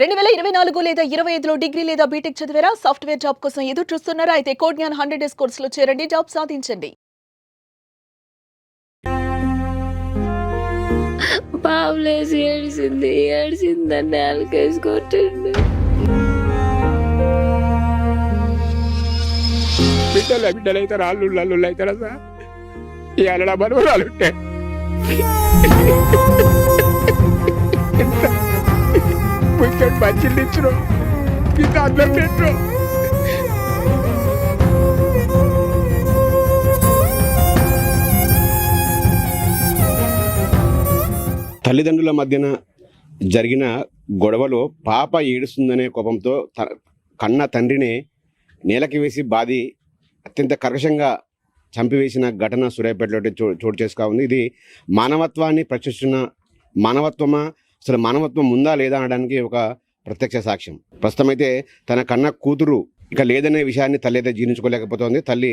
2024 లేదా 25లో డిగ్రీ లేదా బీటెక్ చదివారా? సాఫ్ట్‌వేర్ జాబ్ కోసం ఎదురు చూస్తున్నారా? అయితే కోడ్ జ్ఞాన్ 100 డేస్ కోర్సులో చేరండి, జాబ్ సాధించండి. పావులేసి ఏడిసిందని నేలకేసి కొట్టిండు. బిడ్డలు అవుతారు, అల్లుళ్ళు అవుతారా సార్? ఇవాళ నా మనవరాలు ఉంటే ముఖ్యం మంచిలు ఇచ్చిన ఇంత అందరు పెట్టు. తల్లిదండ్రుల మధ్యన జరిగిన గొడవలో పాప ఏడుస్తుందనే కోపంతో కన్న తండ్రిని నేలకి వేసి బాది అత్యంత కర్కశంగా చంపివేసిన ఘటన సూర్యాపేటలో చోటు చేసుకా ఉంది. ఇది మానవత్వాన్ని ప్రశ్నిస్తున్న మానవత్వమా, అసలు మానవత్వం ఉందా లేదా అనడానికి ఒక ప్రత్యక్ష సాక్ష్యం. ప్రస్తుతం అయితే తన కన్న కూతురు ఇక లేదనే విషయాన్ని తల్లి అయితే జీర్ణించుకోలేకపోతుంది. తల్లి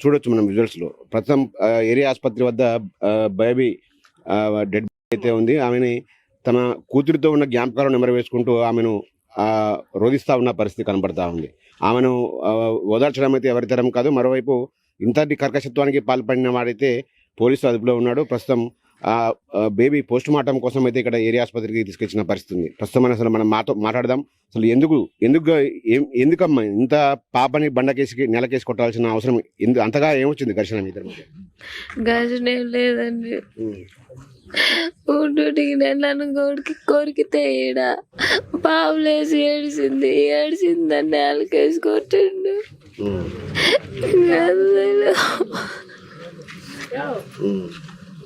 చూడొచ్చు మనం విజువల్స్లో. ప్రస్తుతం ఏరియా ఆసుపత్రి వద్ద బేబీ డెడ్ అయితే ఉంది. ఆమెని తన కూతురితో ఉన్న జ్ఞాపకాలను నెమరు వేసుకుంటూ ఆమెను రోధిస్తూ ఉన్న పరిస్థితి కనబడతా ఉంది. ఆమెను ఓదార్చడం అయితే ఎవరి తరం కాదు. మరోవైపు ఇంతటి కర్కశత్వానికి పాల్పడిన వాడైతే పోలీసు అదుపులో ఉన్నాడు. ప్రస్తుతం బేబీ పోస్ట్ మార్టం కోసం అయితే ఇక్కడ ఏరియా ఆసుపత్రికి తీసుకొచ్చిన పరిస్థితి ఉంది. ప్రస్తుతం అసలు మనం మాట్లాడదాం. అసలు ఎందుకమ్మా ఇంత పాపని బండకేసి నెలకేసి కొట్టాల్సిన అవసరం అంతగా ఏమొచ్చింది ఘర్షణ మీ ఇద్దరి మధ్య? ఘర్షణ ఏం లేదండి. ఊటికి నన్ను కొరికితే ఈడ పావులేసి ఏడిసిందని నేలకేసి కొట్టిండు.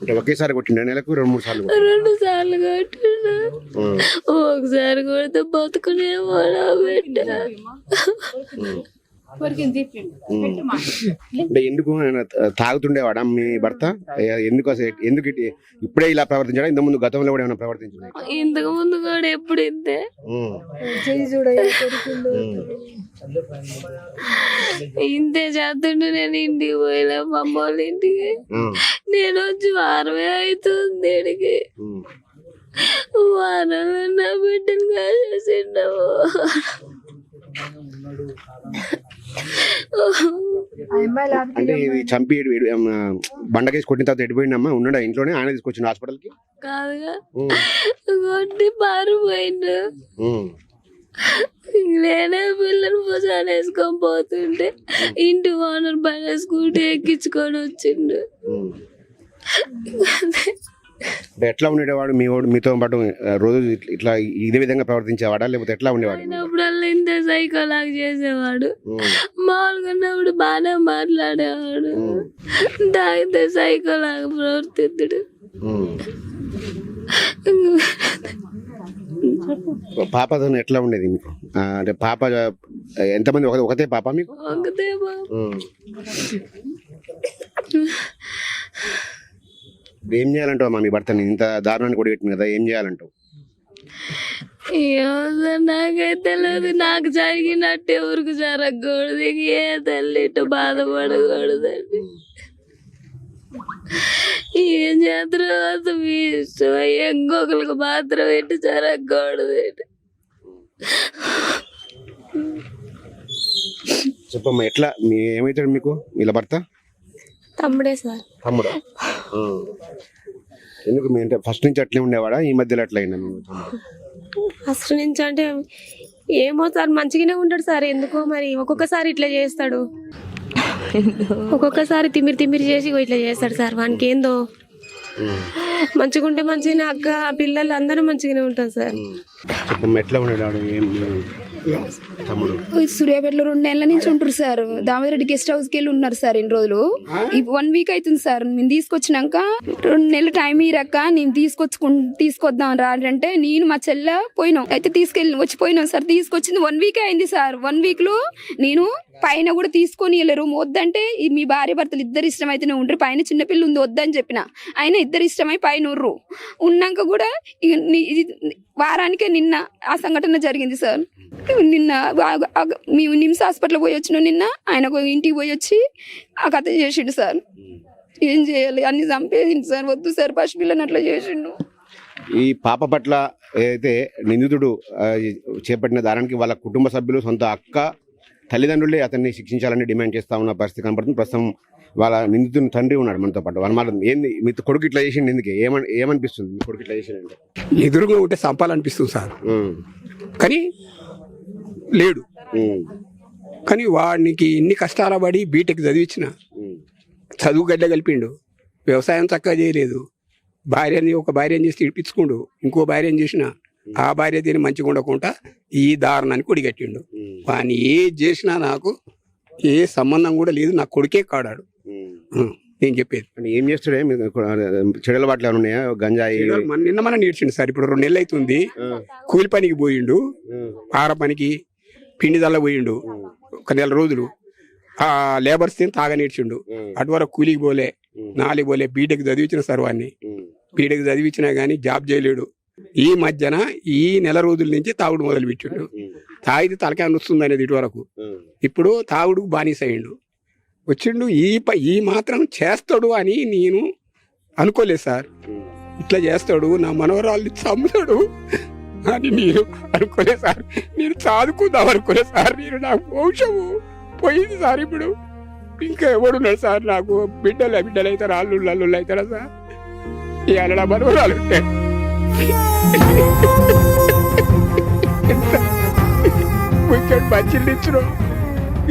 అంటే ఒకేసారి కొట్టిండు? నెలకు 2-3 సార్లు? 2 సార్లు కొట్టిండు. ఒకసారి కొడితే బతుకునేమో నా బిడ్డ. అంటే ఎందుకు తాగుతుండేవాడా మీ భర్త? ఎందుకు ఇప్పుడే ఇలా ప్రవర్తించాడా? ఇంత ముందు గతంలో కూడా ఏమైనా ప్రవర్తించాడా? ఇంతకు ముందు కూడా ఎప్పుడు ఇంతే. ఇంతే చేస్తుండే. నేను ఇంటికి పోయినా మా అమ్మ వాళ్ళ ఇంటికి. నేను వచ్చి వారమే అవుతుంది ఇడికి. వారంలో నా బిడ్డను కాసేసిండవు. అంటే చంపి బండకేసి కొట్టిన తర్వాత ఎడిపోయిందమ్మా? ఉన్నాడా ఇంట్లోనే? ఆయన తీసుకొచ్చిన హాస్పిటల్కి? కాదుగా, కొట్టి పారిపోయిండు. నేనే పిల్లలు భుజాలు వేసుకొని పోతుంటే ఇంటి ఓనర్ బండి స్కూటీ ఎక్కించుకొని వచ్చిండు. ఎట్లా ఉండేవాడు మీతో పాటు? రోజు ఇట్లా ఇదే విధంగా ప్రవర్తించేవాడా లేకపోతే ఎట్లా ఉండేవాడు? అయినప్పుడల్లా ఇంత సైకో లాగా చేసేవాడు. మామూలుగా ఉన్నప్పుడు బాగానే మాట్లాడేవాడు. తాగితే సైకో లాగా ప్రవర్తిద్దుడు. పాపతో ఎట్లా ఉండేది మీకు? అంటే పాప ఎంతమంది? ఒకతే పాప మీకు? ఒకతే పాప. ఏం చేయాలంటావు మా మీ భర్తని? ఇంత దారుణాన్ని కూడా పెట్టింది కదా, ఏం చేయాలంటావు? నాకైతే తెలియదు. నాకు జరిగినట్టు ఎవరికి జరగకూడదు. ఏ తల్లి ఇటు బాధపడకూడదండి. ఏం చేస్తారు మీ ఇష్టం. ఇంకొకరికి మాత్రం ఎటు జరగకూడదు. చెప్పమ్మా, ఎట్లా ఏమవుతాడు మీకు వీళ్ళ భర్త? తమ్ముడే సార్. తమ్ముడా? ఎందుకు మీ అంటే ఫస్ట్ నుంచి అట్లే ఉండేవాడా? ఈ మధ్యలో అట్లా అయినా? ఫస్ట్ నుంచి అంటే ఏమో సార్, మంచిగానే ఉంటాడు సార్. ఎందుకో మరి ఒక్కొక్కసారి ఇట్లా చేస్తాడు, ఒక్కొక్కసారి తిమ్మిరి చేసి ఇట్లా చేస్తాడు సార్. వానికి ఏందో మంచిగా మంచిగానే అక్క పిల్లలు అందరూ మంచిగానే ఉంటాం సార్. ఎట్లా ఉండేవాడు తమ్ముడు? సూర్యాపేటలో 2 నెలల నుంచి ఉంటారు సార్. దామోదరెడ్డి గెస్ట్ హౌస్ కి వెళ్ళి ఉన్నారు సార్. ఇన్ని రోజులు 1 వీక్ అవుతుంది సార్. మేము తీసుకొచ్చినాక 2 నెలలు టైం ఇరక్క నేను తీసుకొద్దాం రా అంటే నేను మా చెల్లె పోయినాం. అయితే వచ్చిపోయినాం సార్. తీసుకొచ్చింది 1 వీక్ అయింది సార్. 1 వీక్ లో నేను పైన కూడా తీసుకొని వెళ్ళరు. వద్దంటే మీ భార్య భర్తలు ఇద్దరు ఇష్టమైతేనే ఉంటారు. పైన చిన్నపిల్ల ఉంది వద్దని చెప్పిన ఆయన ఇద్దరు ఇష్టమై పైన ఉర్రు ఉన్నాక కూడా వారానికే నిన్న ఆ సంఘటన జరిగింది సార్. నిన్న మేము నిమ్స్ హాస్పిటల్ పోయి వచ్చినాం. నిన్న ఆయన ఇంటికి పోయి వచ్చి ఆ కథ చేసిండు సార్. ఏం చేయాలి? అన్ని చంపేసిండు సార్. వద్దు సార్, పసిపిల్లని అట్లా చేసిండు. ఈ పాప పట్ల ఏదైతే నిందితుడు చేపట్టిన దానికి వాళ్ళ కుటుంబ సభ్యులు, సొంత అక్క, తల్లిదండ్రులే అతన్ని శిక్షించాలని డిమాండ్ చేస్తా ఉన్న పరిస్థితి కనబడుతుంది. ప్రస్తుతం వాళ్ళ నిందితుని తండ్రి ఉన్నాడు మనతో పాటు. వాళ్ళ మాట ఏంది, మీ కొడుకు ఇట్లా చేసిండు ఎందుకే, ఏమనిపిస్తుంది మీ కొడుకు ఇట్లా చేసిండు? ఎదురుగా ఉంటే సంపాలనిపిస్తుంది సార్, కానీ లేడు. కానీ వాడికి ఇన్ని కష్టాల పడి బీటెక్ చదివించిన, చదువు గడ్డ కలిపిండు, వ్యవసాయం చక్కగా చేయలేదు, ఒక భార్యని చేసి ఇడిపించుకుండు, ఇంకో భార్యని చేసిన ఆ భార్య దీన్ని మంచిగా ఉండకుండా ఈ దారుణానికి కొడిగట్టిండు. వాడిని ఏది చేసినా నాకు ఏ సంబంధం కూడా లేదు, నా కొడుకే కాడాడు. నేను చెప్పేది ఏం చేస్తాడే, చెడుల బాటలు ఏమైనా ఉన్నాయా? గంజాయి నిన్న మనం నేర్చిండు సార్. ఇప్పుడు 2 నెలలు అవుతుంది. కూలి పనికి పోయిండు, ఆర పనికి పిండి దల్ల పోయిండు 1 నెల రోజులు. ఆ లేబర్స్ తాగా నేర్చిండు. అటువరకు కూలికి పోలే, 4 పోలే. బీటెక్ చదివించిన సార్ వాడిని. బీటెక్ చదివించినా గానీ జాబ్ చేయలేడు. ఈ మధ్యన ఈ నెల రోజుల నుంచి తాగుడు మొదలు పెట్టిండు. తాగితే తలకాయ నొస్తుంది అనేది ఇటు వరకు. ఇప్పుడు తాగుడు బానిస అయ్యిండు. వచ్చిండు. ఈ మాత్రం చేస్తాడు అని నేను అనుకోలేదు సార్. ఇట్లా చేస్తాడు, నా మనవరాల్ని చంపుతాడు అని నేను అనుకోలేదు సార్. నేను చదువుకుందాం అనుకోలేదు సార్. నేను నాకు వంశము పోయింది సార్. ఇప్పుడు ఇంకా ఎవడున్నాడు సార్ నాకు? బిడ్డలు అవుతారా, అల్లుళ్ళు అవుతారా సార్? ఇవాళ నా మనవరాలు ఉంటే ఇక్కడ మంచిలు ఇచ్చును,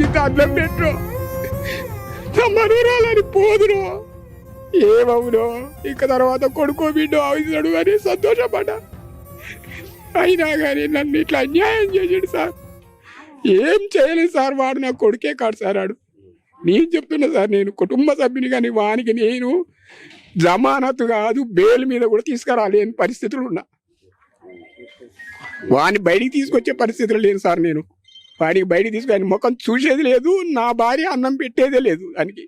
ఇంత అన్నం పెట్టు, నా మనవరాలని పోదును, ఏమవునో ఇంకా తర్వాత కొడుకో బిడ్డో అవుతాడు అని సంతోషపడ్డా. అయినా కానీ నన్ను ఇట్లా అన్యాయం చేసాడు సార్. ఏం చేయలేదు సార్. వాడు నా కొడుకే కాడు సార్. వాడు నేను చెప్తున్నా సార్, నేను కుటుంబ సభ్యుని కానీ వానికి నేను జమానతు కాదు, బెయిల్ మీద కూడా తీసుకురాలేని పరిస్థితులు ఉన్నా. వాడిని బయటికి తీసుకొచ్చే పరిస్థితులు లేను సార్. నేను వాడికి బయటికి తీసుకు ఆయన ముఖం చూసేది లేదు, నా భార్య అన్నం పెట్టేదే లేదు దానికి.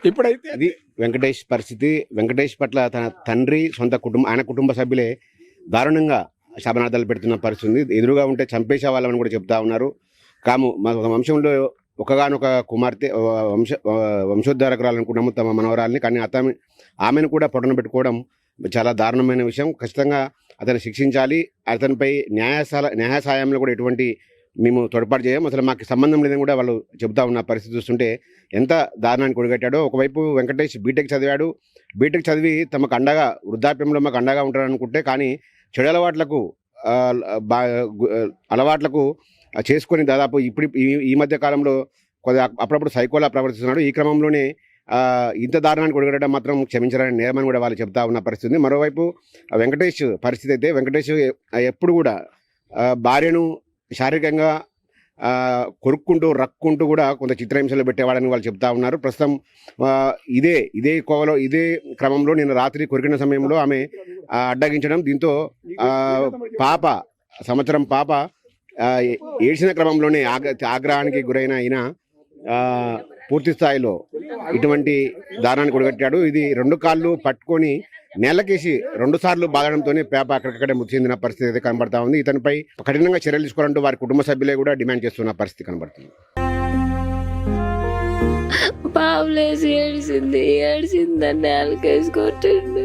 ఇప్పుడైతే అది వెంకటేష్ పరిస్థితి. వెంకటేష్ పట్ల తన తండ్రి, సొంత కుటుంబం, ఆయన కుటుంబ సభ్యులే దారుణంగా శాపనార్థాలు పెడుతున్న పరిస్థితి ఉంది. ఎదురుగా ఉంటే చంపేసే వాళ్ళని కూడా చెప్తా ఉన్నారు. మా వంశంలో ఒకగానొక కుమార్తె, వంశోద్ధారకురాలనుకున్నాము తమ మనవరాలని, కానీ ఆమెను కూడా పొట్టన పెట్టుకోవడం చాలా దారుణమైన విషయం. ఖచ్చితంగా అతను శిక్షించాలి. అతనిపై న్యాయ సాయంలో కూడా ఎటువంటి మేము తోడ్పాటు చేయం, అసలు మాకు సంబంధం లేదని కూడా వాళ్ళు చెబుతా ఉన్న పరిస్థితి చూస్తుంటే ఎంత దారుణానికి ఒడిగట్టాడో. ఒకవైపు వెంకటేష్ బీటెక్ చదివాడు. బీటెక్ చదివి తమకు అండగా, వృద్ధాప్యంలో మాకు అండగా ఉంటాడు అనుకుంటే, కానీ చెడు అలవాట్లకు చేసుకొని దాదాపు ఇప్పుడు ఈ మధ్య కాలంలో అప్పుడప్పుడు సైకోలా ప్రవర్తిస్తున్నాడు. ఈ క్రమంలోనే ఇంత దారుణానికి ఒడిగట్టడం మాత్రం క్షమించాలని నేరమని కూడా వాళ్ళు చెప్తా ఉన్న పరిస్థితి. మరోవైపు వెంకటేష్ పరిస్థితి అయితే, వెంకటేష్ ఎప్పుడు కూడా భార్యను శారీరకంగా కొరుక్కుంటూ రక్కుంటూ కూడా కొంత చిత్రహింసలు పెట్టేవాడని వాళ్ళు చెప్తా ఉన్నారు. ప్రస్తుతం ఇదే కోవలో, ఇదే క్రమంలో నిన్న రాత్రి కొరికిన సమయంలో ఆమె అడ్డగించడం, దీంతో సంవత్సరం పాప ఏడ్చిన క్రమంలోనే ఆగ్రహానికి గురైన ఆయన పూర్తి స్థాయిలో ఇటువంటి దారుణానికి ఒడిగట్టాడు. ఇది 2 కాళ్ళు పట్టుకొని నేలకేసి 2 సార్లు బాగడంతోనే పేప అక్కడికక్కడే మృతి చెందిన పరిస్థితి అయితే కనబడతా ఉంది. ఇతనిపై కఠినంగా చర్యలు తీసుకోవాలంటూ వారి కుటుంబ సభ్యులే కూడా డిమాండ్ చేస్తున్న పరిస్థితి కనబడుతుంది. పావులేసి ఏడిసిందని నేలకేసి కొట్టిండు.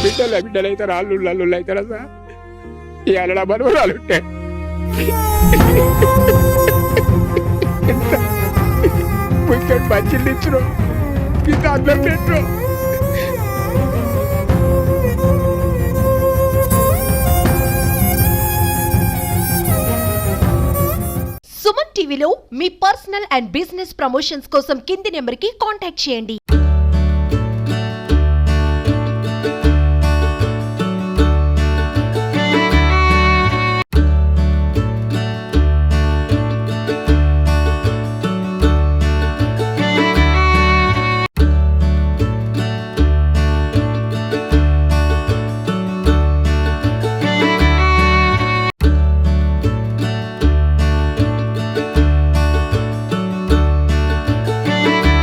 బిడ్డలు అవుతారా, అల్లుళ్ళు అవుతారా సార్? ఇవాళ నా మనవరాలు ఉంటే ఇక్కడ మంచిలు ఇచ్చును, ఇంత అన్నం పెట్టు. సుమన్ టీవీలో మీ పర్సనల్ అండ్ బిజినెస్ ప్రమోషన్స్ కోసం కింది నెంబర్కి కాంటాక్ట్ చేయండి.